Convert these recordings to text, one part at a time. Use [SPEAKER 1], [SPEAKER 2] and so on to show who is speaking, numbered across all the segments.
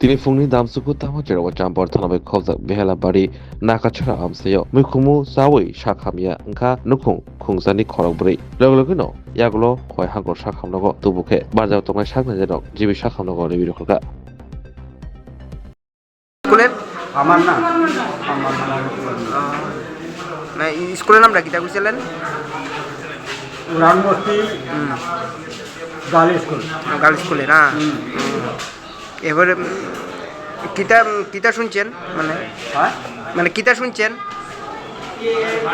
[SPEAKER 1] Tini fungni damsuku tamo jerawa jampor thanabai khobjak behela bari nakachara amsayo muikumu sawi shakhamya angkha nukung khungsani khorok bwri logno yagulo khoi hangor shakhamnago tubukhe barjak tongnai sakna jenok jibi shakhamnago rebi rokhka
[SPEAKER 2] স্কুলের
[SPEAKER 3] আমার না
[SPEAKER 2] স্কুলের নামটা কিতা কইছিলেন?
[SPEAKER 3] উড়ানবস্তি girls school.
[SPEAKER 2] Girls স্কুলে না? এবারে কিতা কিতা শুনছেন মানে
[SPEAKER 3] হ্যাঁ
[SPEAKER 2] মানে কিতা শুনছেন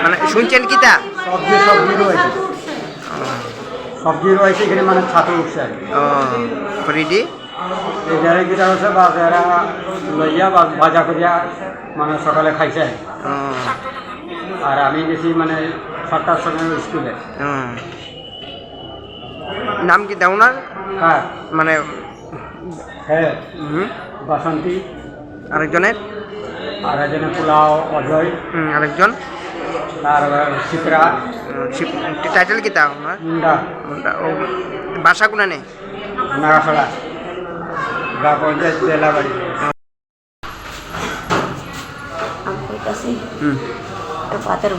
[SPEAKER 2] মানে শুনছেন কিতা?
[SPEAKER 3] সবজি রয়েছে, সবজি রয়েছে এখানে মানে ছাতে উঠছে আর কি।
[SPEAKER 2] ফ্রিডি
[SPEAKER 3] এটারে যেটা হচ্ছে বাজারা লইয়া বাজা করিয়া মানে সকালে খাইছে আর আমি গেছি মানে 7টার সময় স্কুলে।
[SPEAKER 2] নাম কি দেওনার
[SPEAKER 3] হ্যাঁ
[SPEAKER 2] মানে
[SPEAKER 3] হ্যাঁ বাসন্তী,
[SPEAKER 2] আরেকজনের
[SPEAKER 3] আর একজনে পোলাও অজয়,
[SPEAKER 2] আরেকজন
[SPEAKER 3] আর শিপ্রা
[SPEAKER 2] টাইটেল কিতা আপনার?
[SPEAKER 3] মুন্ডা
[SPEAKER 2] ও বাসা কোনা নেই
[SPEAKER 3] নাগাছড়া গ্রাম পঞ্চায়েত জেলাবাড়ি।
[SPEAKER 4] আমি কইতাছি পাতের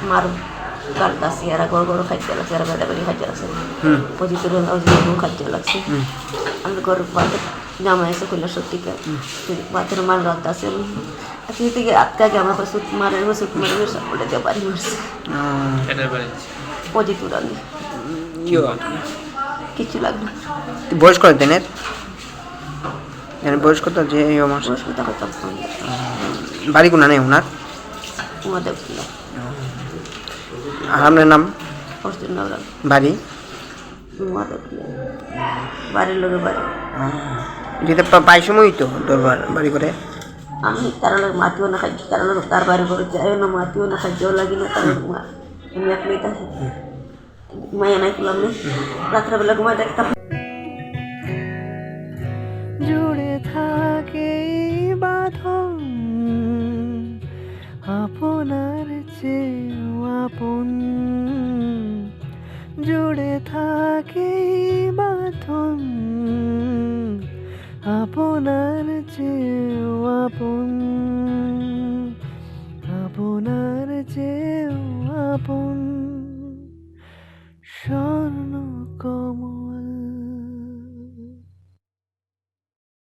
[SPEAKER 4] মারু কাটতাছি এরা গড় গড় খাইতে লাগছে, এরা বেড়া বেড়ি খাইতে লাগছে, পজিটিভ খাইতে লাগছে। আমি ঘর পাতে জামা এসে কইলা সত্যিকে পাতের মার রাখতাছে থেকে আটকাকে আমার সুট মারে ওটা দিয়ে বাড়ি মারছে পজিটিভ রাখি কিছু লাগলো।
[SPEAKER 2] বয়স কত দিনের বয়স কত যে
[SPEAKER 4] বয়স কথা হইতাম
[SPEAKER 2] বাড়ি কোনা নেই ওনার?
[SPEAKER 4] আমাদের
[SPEAKER 2] আর আপনার নাম বাড়ি
[SPEAKER 4] বাড়ির লোকের বাড়ি
[SPEAKER 2] যেতে পাই সময় তো দরবার বাড়ি করে
[SPEAKER 4] আমি তার লোক মাতিও না খাচ্ছি, তার লোক তার বাড়ি করে যাইও না মাতিও না খাইতেও লাগি না, তার আমি এক মেয়েটা ঘুমাইয়া নাই করলাম না রাত্রেবেলা ঘুমাই দেখতাম।
[SPEAKER 5] জুড়ে থাকে বাঁধন আপনার চেয়েও আপন, জুড়ে থাকে বাঁধন আপনার চেয়েও আপন।